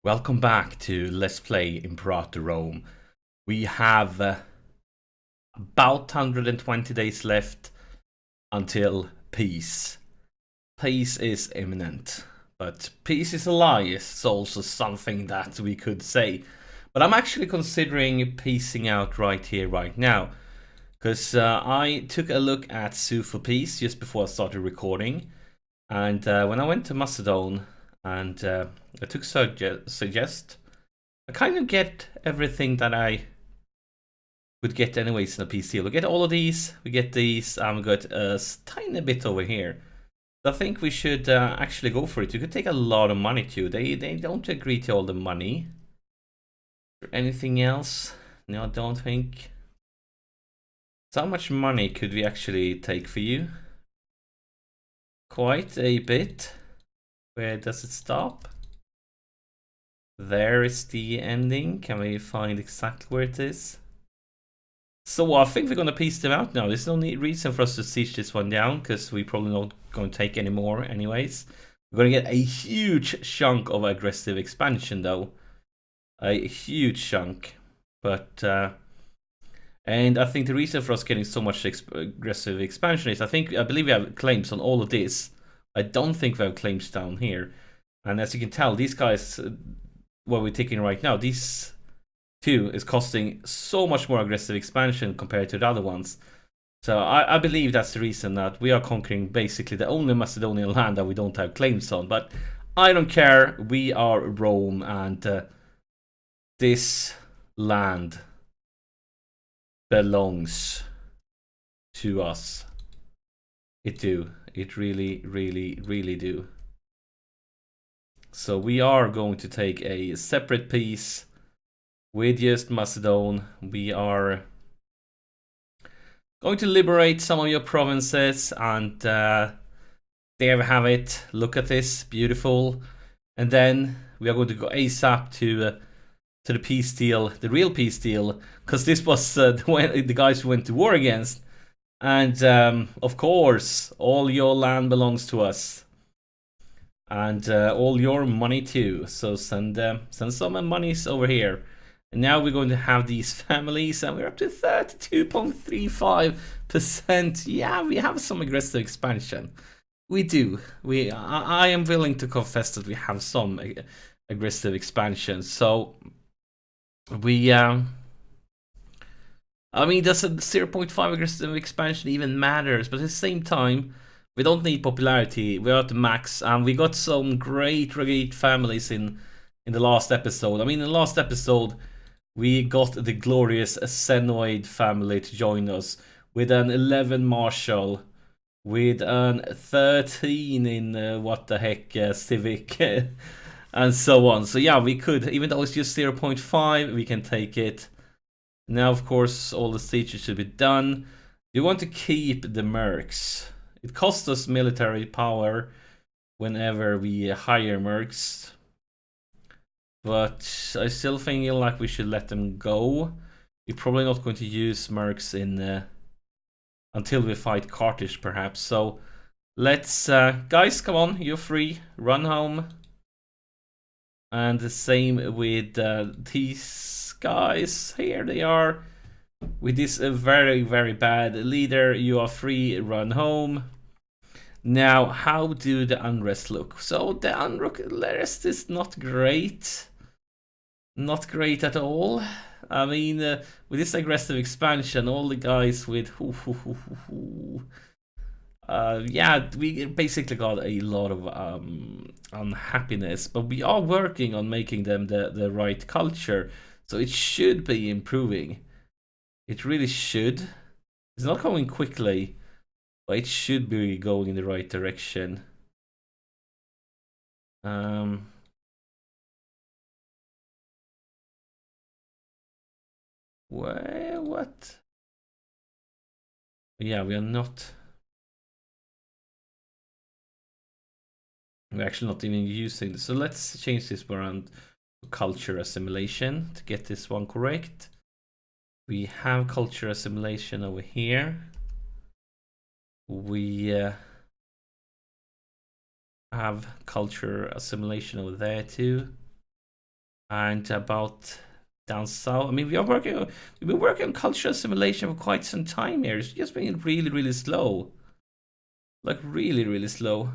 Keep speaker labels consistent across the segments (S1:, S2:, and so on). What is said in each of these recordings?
S1: Welcome back to Let's Play Imperator Rome. We have about 120 days left until peace. Peace is imminent, but peace is a lie is also something that we could say. But I'm actually considering peacing out right here, right now. Because I took a look at Sue for Peace just before I started recording. And when I went to Macedon and I took suggest, I kind of get everything that I would get anyways in a PC. We get all of these, we get these, and we got a tiny bit over here. So I think we should actually go for it. You could take a lot of money too. They don't agree to all the money. Anything else? No, I don't think. So how much money could we actually take for you? Quite a bit. Where does it stop? There is the ending. Can we find exactly where it is? So I think we're going to piece them out now. There's no reason for us to siege this one down, because we're probably not going to take any more anyways. We're going to get a huge chunk of aggressive expansion though. A huge chunk. But and I think the reason for us getting so much aggressive expansion is I believe we have claims on all of this. I don't think we have claims down here. And as you can tell, these guys, what we're taking right now, these two is costing so much more aggressive expansion compared to the other ones. So I believe that's the reason that we are conquering basically the only Macedonian land that we don't have claims on. But I don't care. We are Rome, and this land belongs to us. It do. It really, really, really do. So we are going to take a separate piece with just Macedon. We are going to liberate some of your provinces, and there we have it. Look at this, beautiful. And then we are going to go ASAP to the peace deal, the real peace deal, because this was the guys who went to war against. And of course, all your land belongs to us, and all your money too. So send some monies over here. And now we're going to have these families, and we're up to 32.35%. Yeah, we have some aggressive expansion. We do. I am willing to confess that we have some aggressive expansion. So we I mean, does a 0.5 aggressive expansion even matters? But at the same time, we don't need popularity. We're at the max, and we got some great families in the last episode. I mean, in the last episode, we got the glorious Senoid family to join us with an 11 marshal, with an 13 in what the heck civic, and so on. So yeah, we could, even though it's just 0.5, we can take it. Now, of course, all the sieges should be done. We want to keep the mercs. It costs us military power whenever we hire mercs, but I still think like we should let them go. We're probably not going to use mercs in until we fight Carthage, perhaps. So let's guys, come on, you're free, run home. And the same with these guys. Here they are. With this very, very bad leader, you are free, run home. Now, how do the unrest look? So the unrest is not great. Not great at all. I mean, with this aggressive expansion, all the guys with yeah, we basically got a lot of unhappiness, but we are working on making them the right culture, so it should be improving. It really should. It's not going quickly, but it should be going in the right direction. Well, what? Yeah, we are not. We're actually not even using this. So let's change this around to culture assimilation to get this one correct. We have culture assimilation over here. We have culture assimilation over there too. And about down south, I mean, we've been working on cultural assimilation for quite some time here. It's just been really, really slow. Like, really, really slow.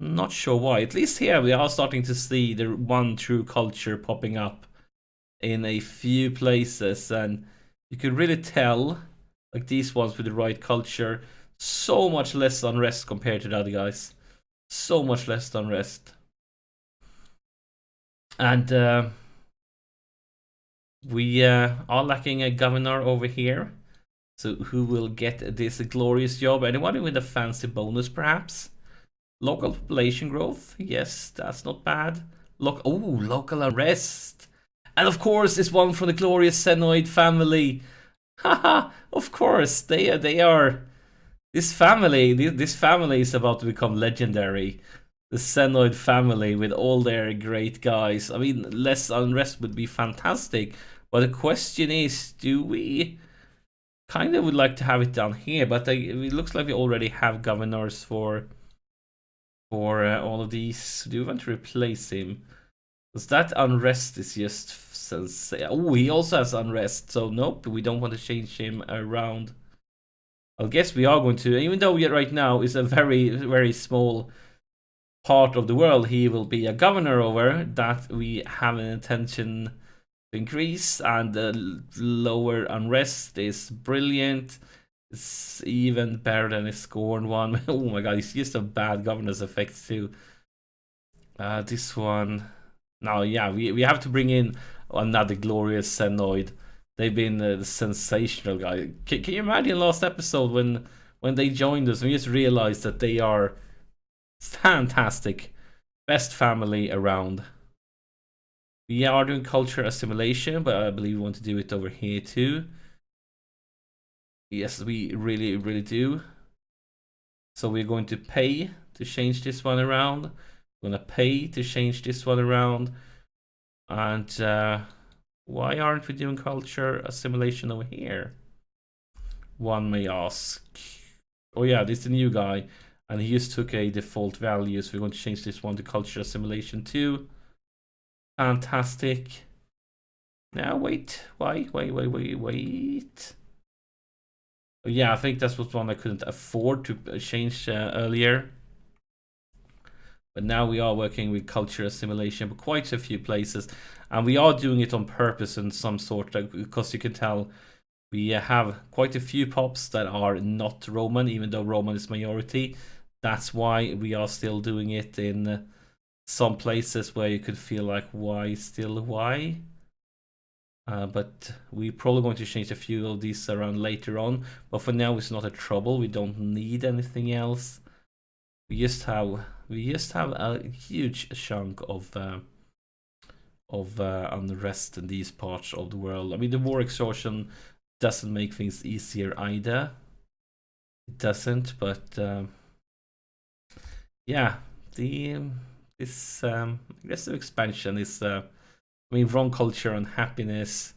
S1: Not sure why. At least here we are starting to see the one true culture popping up in a few places, and you could really tell, like these ones with the right culture, so much less unrest compared to the other guys. So much less unrest. And we are lacking a governor over here. So who will get this glorious job? Anyone with a fancy bonus, perhaps? Local population growth? Yes, that's not bad. Local unrest. And of course, this one from the glorious Xenoid family. Haha, of course, they are. This family is about to become legendary. The Xenoid family with all their great guys. I mean, less unrest would be fantastic. But the question is, do we kind of would like to have it down here? But it looks like we already have governors for all of these. Do we want to replace him? Because that unrest is just oh, he also has unrest. So nope, we don't want to change him around. I guess we are going to, even though right now is a very, very small part of the world he will be a governor over, that we have an intention to increase, and the lower unrest is brilliant. It's even better than a scorn one. Oh my god, it's just a bad governance effect too. This one. Now, yeah, we have to bring in another glorious Xenoid. They've been sensational, guys. Can you imagine last episode when they joined us and we just realized that they are fantastic. Best family around. We are doing culture assimilation, but I believe we want to do it over here too. Yes, we really, really do. So we're going to pay to change this one around. We're going to pay to change this one around. And why aren't we doing culture assimilation over here? One may ask. Oh yeah, this is the new guy. And he just took a default value, so we're going to change this one to culture assimilation too. Fantastic. Now wait, wait. Oh, yeah, I think that was one I couldn't afford to change earlier. But now we are working with culture assimilation for quite a few places, and we are doing it on purpose in some sort, because you can tell we have quite a few pops that are not Roman, even though Roman is majority. That's why we are still doing it in some places where you could feel like, why still why? But we're probably going to change a few of these around later on. But for now, it's not a trouble. We don't need anything else. We just have a huge chunk of unrest in these parts of the world. I mean, the war exhaustion doesn't make things easier either. It doesn't, but yeah, this aggressive expansion is. I mean, wrong culture and happiness.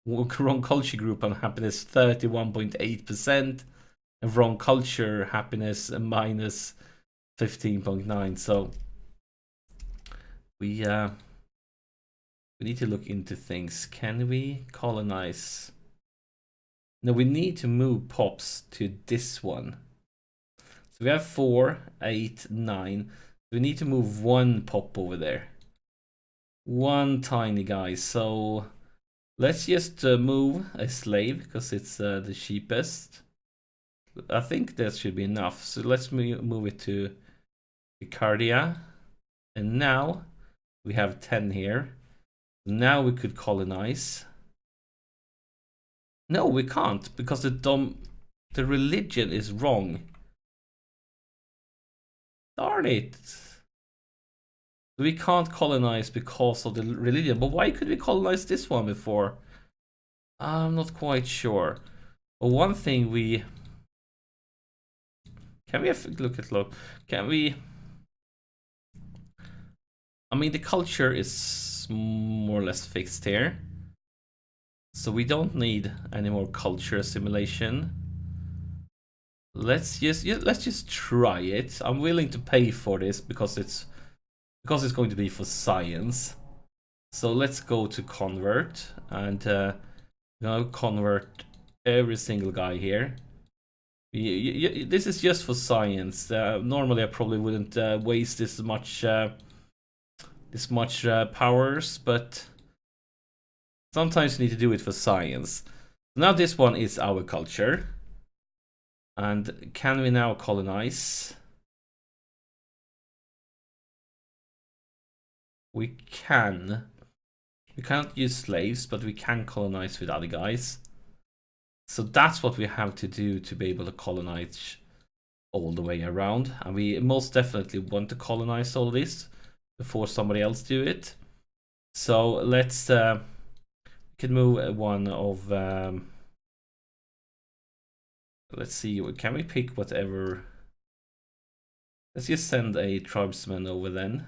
S1: Wrong culture group on happiness 31.8%, and wrong culture happiness minus 15.9. So we need to look into things. Can we colonize? No, we need to move pops to this one. So we have 4, 8, 9. We need to move one pop over there. One tiny guy. So let's just move a slave because it's the cheapest. I think that should be enough. So let's move it to Picardia. And now we have 10 here. Now we could colonize. No, we can't, because the religion is wrong. Darn it. We can't colonize because of the religion. But why could we colonize this one before? I'm not quite sure. But one thing we... Can we have a look? Can we... I mean, the culture is more or less fixed here. So we don't need any more culture assimilation. Let's just try it. I'm willing to pay for this because it's because it's going to be for science. So let's go to convert, and now convert every single guy here. This is just for science. Normally I probably wouldn't waste this much powers, but sometimes you need to do it for science. Now this one is our culture. And can we now colonize? We can. We can't use slaves, but we can colonize with other guys. So that's what we have to do to be able to colonize all the way around. And we most definitely want to colonize all this before somebody else do it. So let's we can move one of let's see, can we pick whatever? Let's just send a tribesman over then.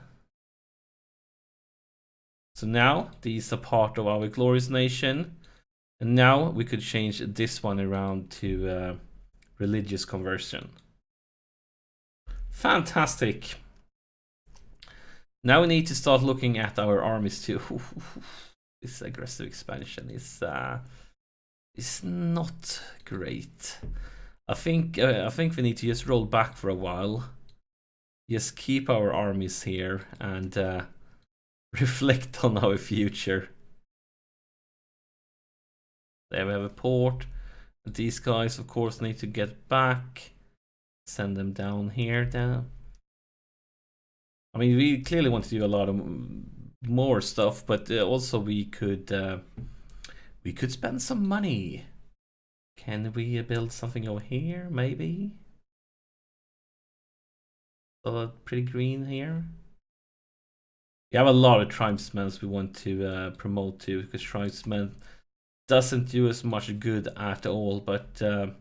S1: So now these are part of our glorious nation. And now we could change this one around to religious conversion. Fantastic. Now we need to start looking at our armies too. This aggressive expansion is not great. I think we need to just roll back for a while. Just keep our armies here and reflect on our future. There we have a port. These guys, of course, need to get back. Send them down here. Down. I mean, we clearly want to do a lot of more stuff, but also we could spend some money. Can we build something over here? Maybe. Pretty green here. We have a lot of tribesmen we want to promote to, because tribesmen doesn't do as much good at all, but I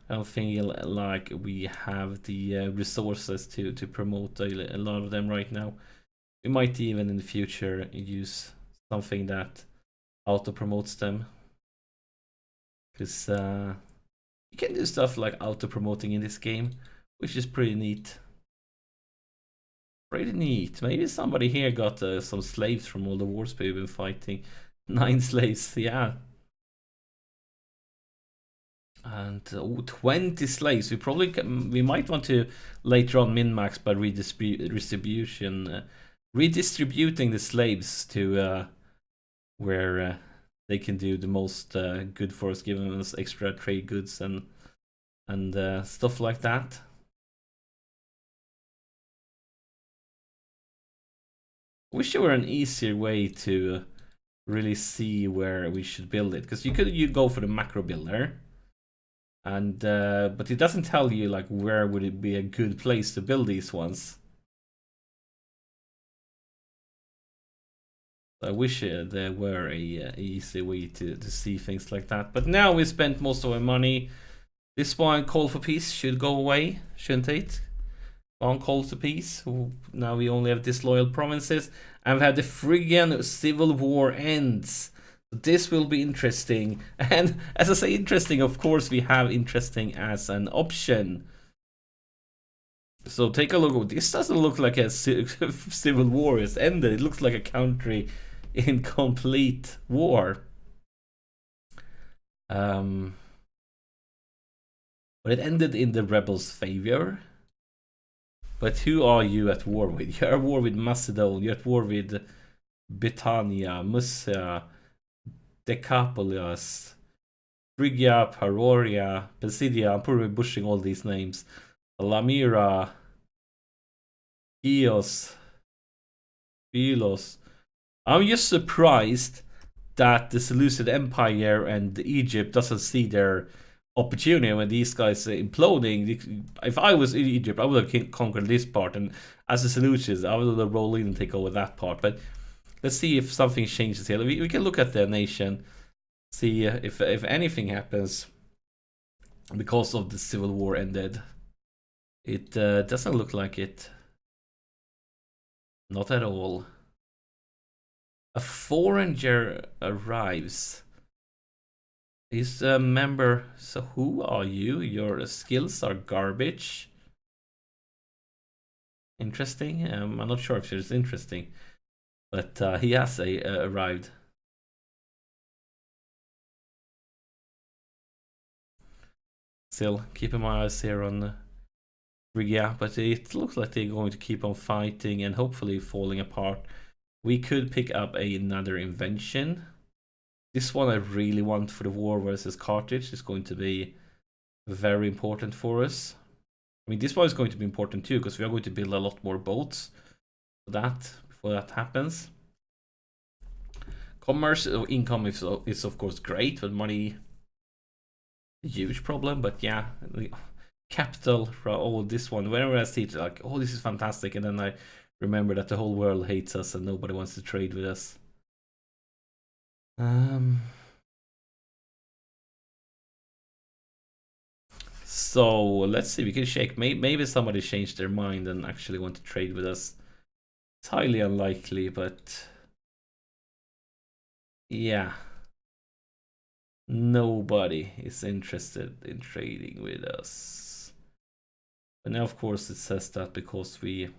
S1: don't feel like we have the resources to promote a lot of them right now. We might even in the future use something that auto promotes them, because you can do stuff like auto promoting in this game, which is pretty neat. Pretty neat. Maybe somebody here got some slaves from all the wars we've been fighting. 9 slaves, yeah. And 20 slaves. We might want to later on min-max by redistributing the slaves to where they can do the most good for us, giving us extra trade goods and stuff like that. Wish there were an easier way to really see where we should build it, because you go for the macro builder, and but it doesn't tell you like where would it be a good place to build these ones. I wish there were a easy way to see things like that. But now we spent most of our money. This one, call for peace, should go away, shouldn't it? On call to peace. Now we only have disloyal provinces, and we have the friggin' civil war ends. This will be interesting, and as I say interesting, of course we have interesting as an option. So take a look. This doesn't look like a civil war is ended. It looks like a country in complete war. But it ended in the rebels' favor. But who are you at war with? You're at war with Macedon, you're at war with Britannia, Mysia, Decapolis, Phrygia, Paroria, Pisidia. I'm probably bushing all these names. Lamira, Chios, Philos. I'm just surprised that the Seleucid Empire and Egypt doesn't see their opportunity when these guys are imploding. If I was in Egypt, I would have conquered this part, and as the Seleucids, I would have rolled in and take over that part. But let's see if something changes here. We can look at their nation, see if anything happens because of the civil war ended. It doesn't look like it. Not at all. A foreigner arrives. He's a member. So who are you? Your skills are garbage. interesting. I'm not sure if it's interesting, but he has arrived. Still keeping my eyes here on Riga, but it looks like they're going to keep on fighting and hopefully falling apart. We could pick up another invention. This one I really want for the war versus Carthage. Is going to be very important for us. I mean, this one is going to be important too, because we are going to build a lot more boats for that before that happens. Commerce income is of course great, but money a huge problem. But yeah, capital for all this one. Whenever I see it, like, oh, this is fantastic, and then I remember that the whole world hates us and nobody wants to trade with us. So let's see. We can shake. Maybe somebody changed their mind and actually want to trade with us. It's highly unlikely, but yeah. Nobody is interested in trading with us. But now, of course, it says that because we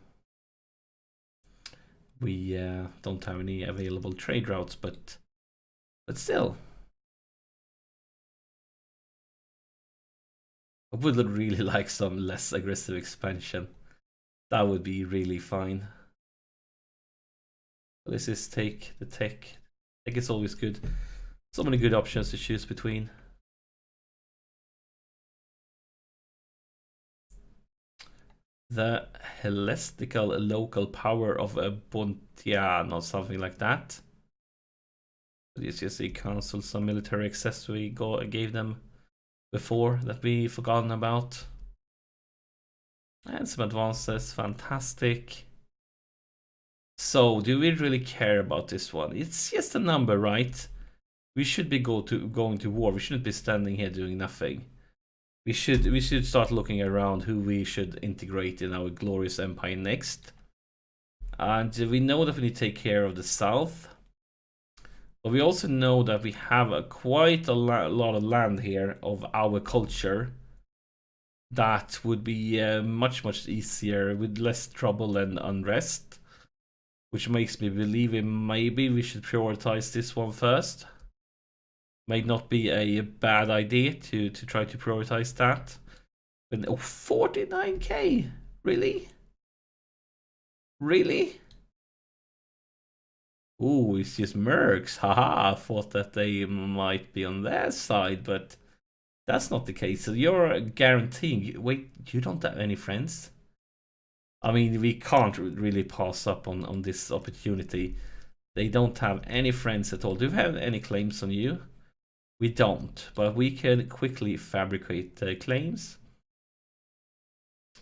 S1: don't have any available trade routes, but still, I would really like some less aggressive expansion. That would be really fine. Let's just take the tech. Tech is always good. So many good options to choose between. The Hellestical local power of a Bontian or something like that. It's just a council, some military access we gave them before that we forgotten about. And some advances, fantastic. So, do we really care about this one? It's just a number, right? We should be going to war. We shouldn't be standing here doing nothing. We should start looking around who we should integrate in our glorious empire next. And we know that we need to take care of the south. But we also know that we have quite a lot of land here of our culture that would be much easier with less trouble and unrest, which makes me believe maybe we should prioritize this one first. May not be a bad idea to try to prioritize that. But 49k, really? Ooh, it's just mercs. Haha, I thought that they might be on their side, but that's not the case. So you're guaranteeing. Wait, you don't have any friends? I mean, we can't really pass up on this opportunity. They don't have any friends at all. Do we have any claims on you? We don't, but we can quickly fabricate claims.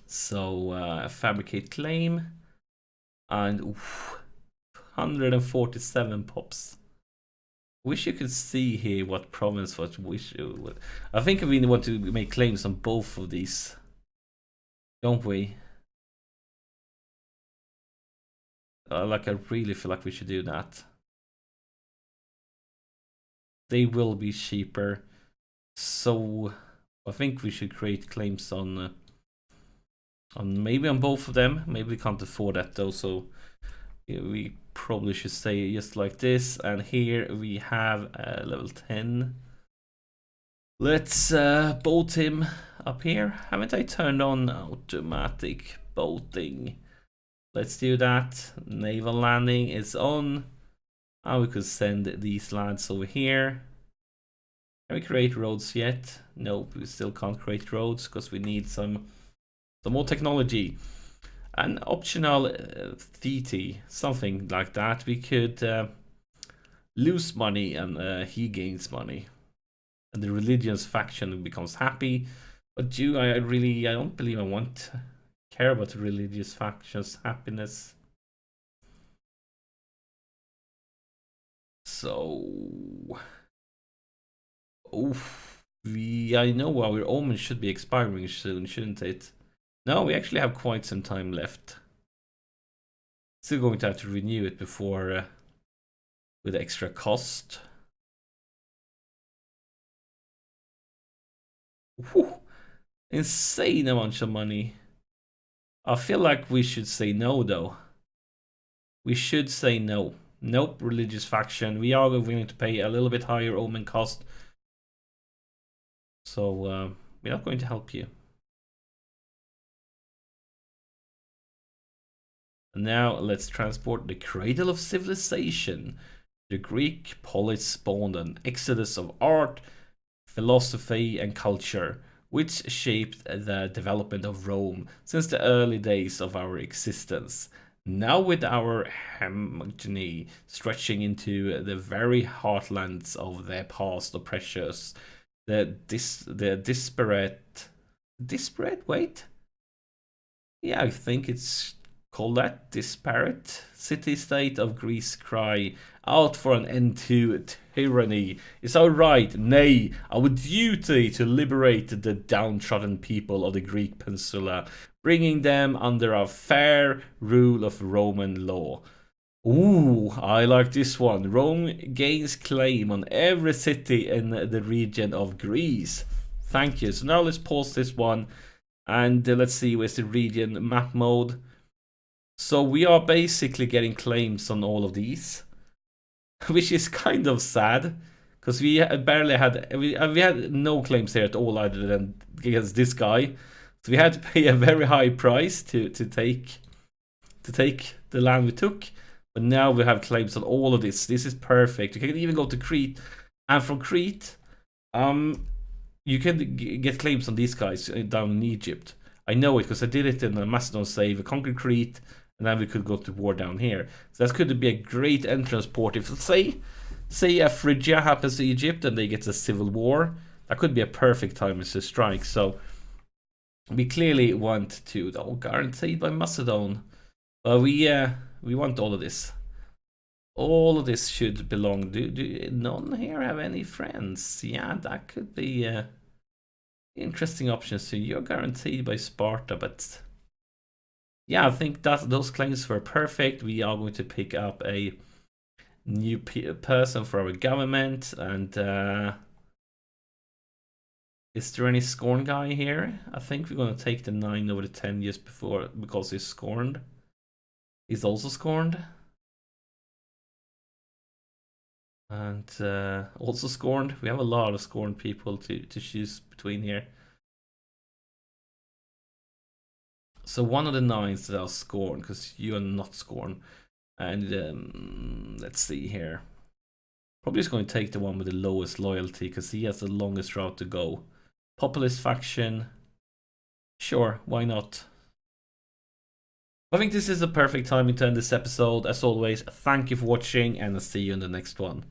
S1: So, fabricate claim. And oof, 147 pops. Wish you could see here what province what wish. I think we want to make claims on both of these, don't we? Like, I really feel like we should do that. They will be cheaper, so I think we should create claims on maybe on both of them. Maybe we can't afford that though, so we probably should say just like this. And here we have level 10. Let's boat him up here. Haven't I turned on automatic boating? Let's do that. Naval landing is on. And we could send these lads over here. Can we create roads yet? Nope, we still can't create roads because we need some more technology. An optional TT, something like that. We could lose money and he gains money. And the religious faction becomes happy. But I don't believe I care about the religious faction's happiness. So, I know our omen should be expiring soon, shouldn't it? No, we actually have quite some time left. Still going to have to renew it before with extra cost. Whew. Insane amount of money. I feel like we should say no, though. We should say no. Nope, religious faction. We are willing to pay a little bit higher omen cost. So we're not going to help you. And now let's transport the cradle of civilization. The Greek polis spawned an exodus of art, philosophy, and culture, which shaped the development of Rome since the early days of our existence. Now, with our homogeny stretching into the very heartlands of their past oppressors, the disparate. Wait, yeah, I think it's called that disparate city-state of Greece cry out for an end to tyranny. Is our right, nay, our duty to liberate the downtrodden people of the Greek peninsula, bringing them under a fair rule of Roman law. Ooh, I like this one. Rome gains claim on every city in the region of Greece. Thank you. So now let's pause this one and let's see where's the region map mode. So we are basically getting claims on all of these, which is kind of sad because we barely had we had no claims here at all other than against this guy. So we had to pay a very high price to take the land we took. But now we have claims on all of this. This is perfect. You can even go to Crete, and from Crete, you can get claims on these guys down in Egypt. I know it because I did it in a Macedon save. We conquered Crete, and then we could go to war down here. So that could be a great entrance port. If say a Phrygia happens to Egypt and they get a civil war, that could be a perfect time to strike. So we clearly want to. Oh, guaranteed by Macedon. But we want all of this. All of this should belong. Do none here have any friends? Yeah, that could be interesting options. So you're guaranteed by Sparta, but yeah, I think that those claims were perfect. We are going to pick up a new person for our government. And is there any scorn guy here? I think we're going to take the 9 over the 10 years before because he's scorned. He's also scorned. And also scorned. We have a lot of scorned people to choose between here. So one of the 9s that are scorned, because you are not scorned. And let's see here. Probably just going to take the one with the lowest loyalty, because he has the longest route to go. Populist faction. Sure, why not? I think this is the perfect timing to end this episode. As always, thank you for watching, and I'll see you in the next one.